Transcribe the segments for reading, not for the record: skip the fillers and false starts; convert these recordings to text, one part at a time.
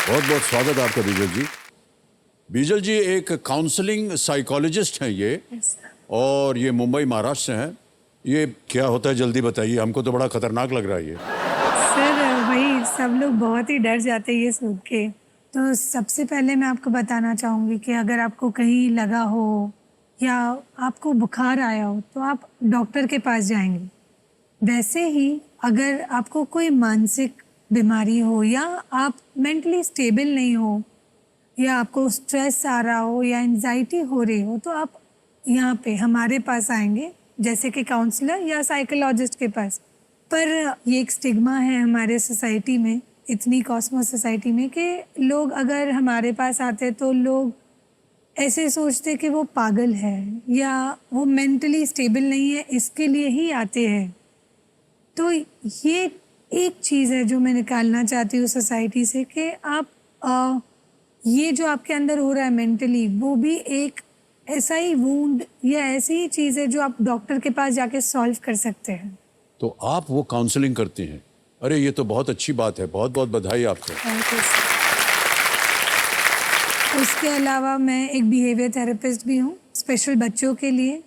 बहुत बहुत स्वागत आपका बीजल जी। बीजल जी एक काउंसलिंग साइकोलॉजिस्ट हैं ये, और ये मुंबई महाराष्ट्र से हैं। ये क्या होता है जल्दी बताइए, हमको तो बड़ा खतरनाक लग रहा है ये। सर वही सब लोग बहुत ही डर जाते हैं ये सुन के। तो सबसे पहले मैं आपको बताना चाहूँगी कि अगर आपको कहीं लगा हो या आपको बुखार आया हो तो आप डॉक्टर के पास जाएंगे। वैसे ही अगर आपको कोई मानसिक बीमारी हो या आप मेंटली स्टेबल नहीं हो या आपको स्ट्रेस आ रहा हो या एंजाइटी हो रही हो तो आप यहाँ पे हमारे पास आएंगे, जैसे कि काउंसलर या साइकोलॉजिस्ट के पास। पर ये एक स्टिग्मा है हमारे सोसाइटी में, इतनी कॉस्मोस सोसाइटी में, कि लोग अगर हमारे पास आते तो लोग ऐसे सोचते कि वो पागल है या वो मेंटली स्टेबल नहीं है, इसके लिए ही आते हैं। तो ये एक चीज़ है जो मैं निकालना चाहती हूँ सोसाइटी से कि आप ये जो आपके अंदर हो रहा है मेंटली, वो भी एक ऐसा ही वुंड या ऐसी ही चीज़ है जो आप डॉक्टर के पास जाके सॉल्व कर सकते हैं। तो आप वो काउंसलिंग करती हैं? अरे ये तो बहुत अच्छी बात है, बहुत बहुत बधाई आपको। उसके अलावा मैं एक बिहेवियर थेरेपिस्ट भी हूँ स्पेशल बच्चों के लिए,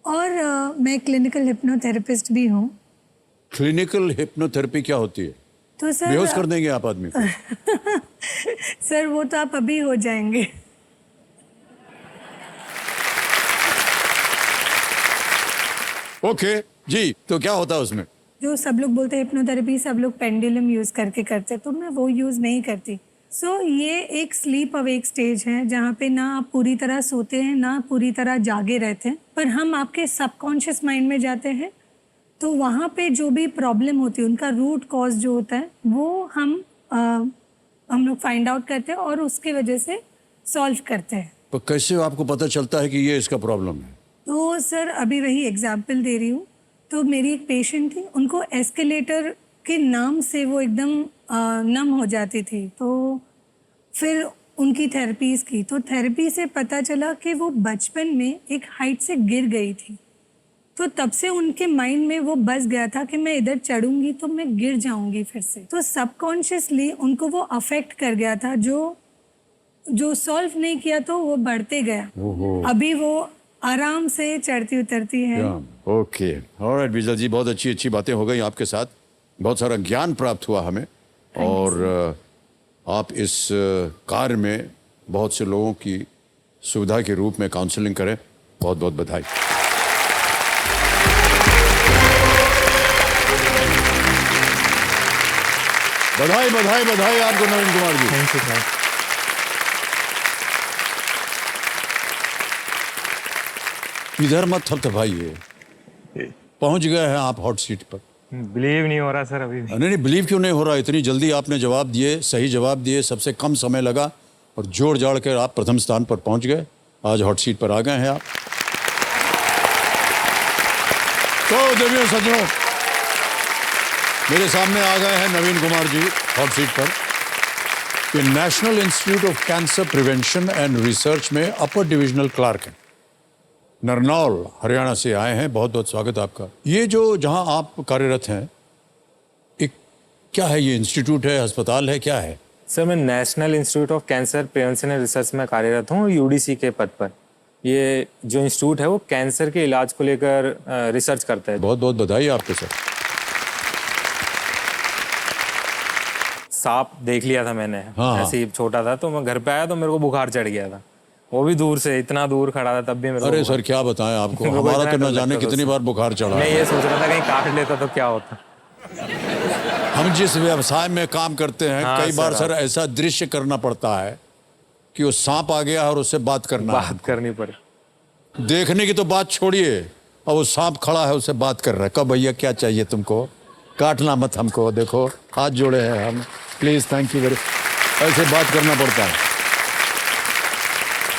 और मैं क्लिनिकल हिप्नोथेरेपिस्ट भी हूँ। क्लिनिकल हिप्नोथेरेपी क्या होती है? तो सर बेहोश कर देंगे आप आदमी को? सर वो तो आप अभी हो जाएंगे। ओके जी, तो क्या होता है उसमें? जो सब लोग बोलते हैं हिप्नोथेरेपी, सब लोग पेंडुलम यूज करके करते, तो मैं वो यूज नहीं करती। ये एक स्लीप अवेक स्टेज है जहाँ पे ना आप पूरी तरह सोते हैं ना पूरी तरह जागे रहते हैं, पर हम आपके सबकॉन्शियस माइंड में जाते हैं। तो वहाँ पे जो भी प्रॉब्लम होती है, उनका रूट कॉज जो होता है वो हम लोग फाइंड आउट करते हैं और उसके वजह से सॉल्व करते हैं। तो कैसे आपको पता चलता है कि ये इसका प्रॉब्लम है? तो सर अभी वही एग्जाम्पल दे रही हूँ। तो मेरी एक पेशेंट थी, उनको एस्केलेटर के नाम से वो एकदम नम हो जाती थी। तो फिर उनकी थेरेपीज की, तो थेरेपी से पता चला कि वो बचपन में एक हाइट से गिर गई थी। तो तब से उनके माइंड में वो बस गया था कि मैं इधर चढ़ूंगी तो मैं गिर जाऊंगी फिर से। तो सबकॉन्शियसली उनको वो अफेक्ट कर गया था, जो सॉल्व नहीं किया तो वो बढ़ते गया। अभी वो आराम से चढ़ती उतरती है। ओके, ऑलराइट बीजल जी, बहुत अच्छी अच्छी बातें हो गई आपके साथ, बहुत सारा ज्ञान प्राप्त हुआ हमें, और आप इस कार्य में बहुत से लोगों की सुविधा के रूप में काउंसलिंग करें। बहुत बहुत बधाई। बधाई बधाई बधाई आपको Naveen Kumar ji. Thank you sir. इधर मत थपथपाइए, पहुंच गए हैं आप हॉट सीट पर। बिलीव नहीं हो रहा सर अभी भी। नहीं, बिलीव क्यों नहीं हो रहा? इतनी जल्दी आपने जवाब दिए, सही जवाब दिए, सबसे कम समय लगा और जोड़ जाड़ कर आप प्रथम स्थान पर पहुंच गए। आज हॉट सीट पर आ गए हैं आप। तो देवियों सज्जनों, मेरे सामने आ गए हैं नवीन कुमार जी हॉट सीट पर। ये national institute of cancer prevention and research में अपर डिविजनल क्लार्क हैं, नरनौल हरियाणा से आए हैं। बहुत बहुत स्वागत आपका। ये जो जहां आप कार्यरत हैं, एक क्या है ये? इंस्टीट्यूट है, अस्पताल है, क्या है? सर मैं national institute of cancer prevention and research में कार्यरत हूँ, यूडीसी के पद पर। ये जो इंस्टीट्यूट है वो कैंसर के इलाज को लेकर रिसर्च करता है। बहुत बहुत बधाई आपके सर। सांप देख लिया था मैंने। हाँ। ऐसे ही छोटा था तो मैं घर पे आया तो मेरे को बुखार चढ़ गया था, वो भी दूर से, इतना दूर खड़ा था तब भी मेरे को। अरे सर क्या बताएं आपको, हमारा तो न जाने कितनी बार बुखार चढ़ा। मैं ये सोच रहा था कहीं काट लेता तो क्या होता। हम जिस व्यवसाय में काम करते हैं, हाँ, कई बार सर सर ऐसा दृश्य करना पड़ता है कि वो सांप आ गया और उससे बात करनी पड़े। देखने की तो बात छोड़िए, और वो सांप खड़ा है, उससे बात कर रहा है। कब भैया क्या चाहिए तुमको, काटना मत हमको, देखो हाथ जोड़े हैं हम, प्लीज थैंक यू वेरी। ऐसे बात करना पड़ता है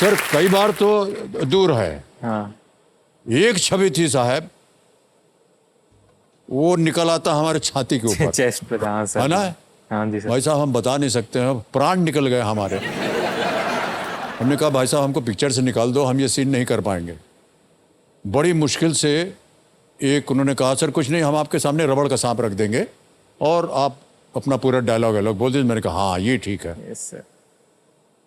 सर। कई बार तो दूर है। हाँ। एक छवि थी साहब, वो निकल आता हमारे छाती के ऊपर, चेस्ट पे था। हाँ सर। है ना? हाँ जी सर। भाई साहब हम बता नहीं सकते हैं, प्राण निकल गए हमारे। हमने कहा भाई साहब हमको पिक्चर से निकाल दो, हम ये सीन नहीं कर पाएंगे। बड़ी मुश्किल से उन्होंने कहा सर कुछ नहीं, हम आपके सामने रबड़ का सांप रख देंगे और आप अपना पूरा डायलॉग अलग बोल दिया। मैंने कहा हाँ ये ठीक है। Yes sir.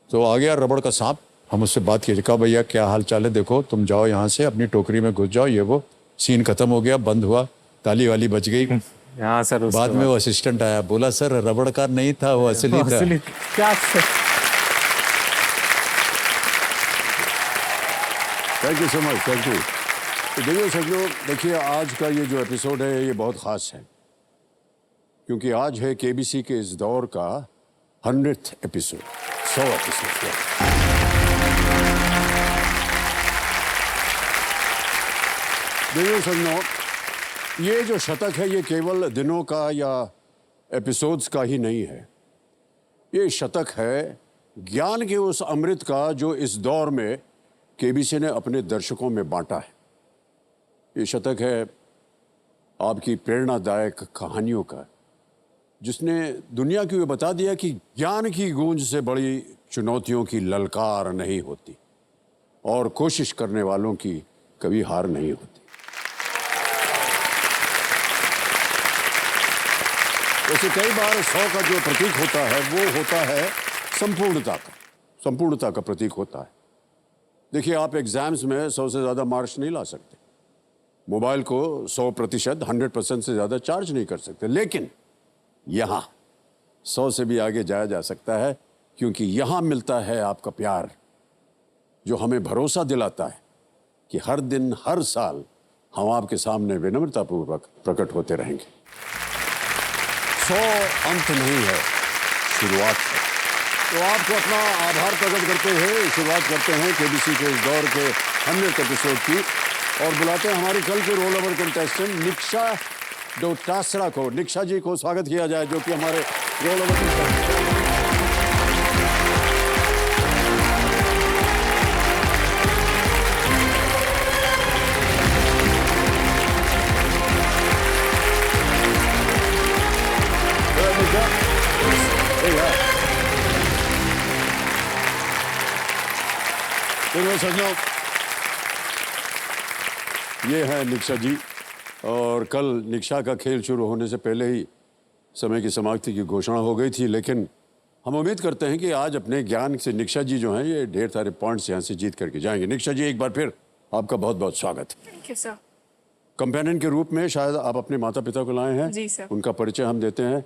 तो आ गया रबड़ का सांप। हम उससे बात किए, कहा भैया क्या हाल चाल है, देखो तुम जाओ यहाँ से, अपनी टोकरी में घुस जाओ, ये वो। सीन खत्म हो गया, बंद हुआ, ताली वाली बज गई। हाँ सर। उसके बाद में वो असिस्टेंट आया, बोला सर रबड़ का नहीं था, वो असली था। क्या sir? Thank you so much, thank you. तो देखिए सज्जनों, देखिए आज का ये जो एपिसोड है ये बहुत ख़ास है, क्योंकि आज है केबीसी के इस दौर का 100th एपिसोड, 100 एपिसोड। देखिए सज्जनों, ये जो शतक है ये केवल दिनों का या एपिसोड्स का ही नहीं है। ये शतक है ज्ञान के उस अमृत का जो इस दौर में केबीसी ने अपने दर्शकों में बांटा है। ये शतक है आपकी प्रेरणादायक कहानियों का, जिसने दुनिया को ये बता दिया कि ज्ञान की गूंज से बड़ी चुनौतियों की ललकार नहीं होती और कोशिश करने वालों की कभी हार नहीं होती। वैसे कई बार 100 का जो प्रतीक होता है वो होता है संपूर्णता का प्रतीक होता है। देखिए आप एग्जाम्स में 100 से ज़्यादा मार्क्स नहीं ला सकते, मोबाइल को 100% 100% से ज़्यादा चार्ज नहीं कर सकते, लेकिन यहाँ 100 से भी आगे जाया जा सकता है, क्योंकि यहाँ मिलता है आपका प्यार, जो हमें भरोसा दिलाता है कि हर दिन हर साल हम आपके सामने विनम्रतापूर्वक प्रकट होते रहेंगे। 100 अंत नहीं है, शुरुआत है। तो आपको अपना आभार प्रकट करते हुए शुरुआत करते हैं केबीसी के इस दौर के 100th एपिसोड की, और बुलाते हैं हमारी कल के roll over contestant Niksha Dotasra को। निक्षा जी को स्वागत किया जाए, जो कि हमारे रोल ओवर कंटेस्टेंट। तो सज्जनों, ये है निक्षा जी, और कल निक्षा का खेल शुरू होने से पहले ही समय की समाप्ति की घोषणा हो गई थी, लेकिन हम उम्मीद करते हैं कि आज अपने ज्ञान से निक्षा जी जो हैं ये ढेर सारे पॉइंट्स यहाँ से जीत करके जाएंगे। निक्षा जी, एक बार फिर आपका बहुत बहुत स्वागत। Thank you sir. कंपेनियन के रूप में शायद आप अपने माता पिता को लाए हैं। जी सर। उनका परिचय हम देते हैं।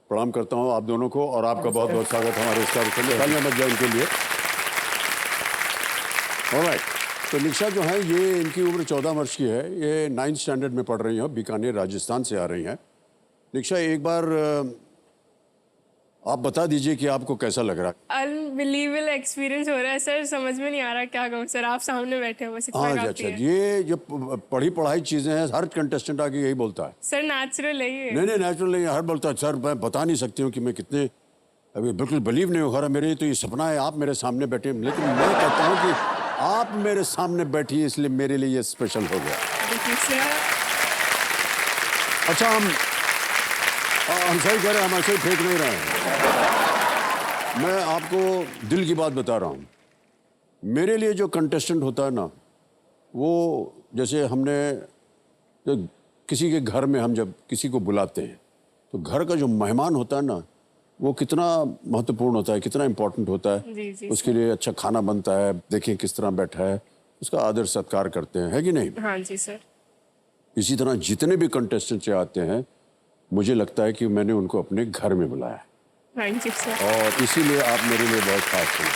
प्रणाम करता हूँ आप दोनों को, और आपका बहुत बहुत स्वागत हमारे स्टार के लिए। तालियां बज जाए इनके लिए। ऑलराइट, तो निक्षा जो है ये, इनकी उम्र 14 वर्ष की है, ये 9th स्टैंडर्ड में पढ़ रही हैं, बीकानेर राजस्थान से आ रही हैं। निक्षा, एक बार आप बता दीजिए कि आपको कैसा लग रहा है। अनबिलीवेबल एक्सपीरियंस हो रहा है सर, समझ में नहीं आ रहा क्या कहूँ सर, आप सामने बैठे हो बस इतना हाँ काफी अच्छा, है। ये जो पढ़ी पढ़ाई चीज़ें हैं हर कंटेस्टेंट आके यही बोलता है। सर नेचुरल है ये। नहीं, नेचुरल नहीं, हर बोलता है सर मैं बता नहीं सकती हूँ कि मैं कितने, अभी बिल्कुल बिलीव नहीं हो रहा मेरे, तो ये सपना है आप मेरे सामने बैठे, लेकिन मैं कहता हूँ कि आप मेरे सामने बैठी, इसलिए मेरे लिए ये स्पेशल हो गया। अच्छा, हम सही कह रहे हैं, हम ऐसे ही फेंक नहीं रहे हैं। मैं आपको दिल की बात बता रहा हूँ। मेरे लिए जो कंटेस्टेंट होता है ना, वो जैसे हमने जो किसी के घर में हम जब किसी को बुलाते हैं, तो घर का जो मेहमान होता है ना, वो कितना महत्वपूर्ण होता है, कितना इम्पोर्टेंट होता है। जी, उसके लिए अच्छा खाना बनता है, देखिए किस तरह बैठा है, उसका आदर सत्कार करते हैं, है कि नहीं? हाँ जी सर। इसी तरह जितने भी कंटेस्टेंट आते हैं, मुझे लगता है कि मैंने उनको अपने घर में बुलाया है, थैंक यू सर। और इसीलिए आप मेरे लिए बहुत खास हैं।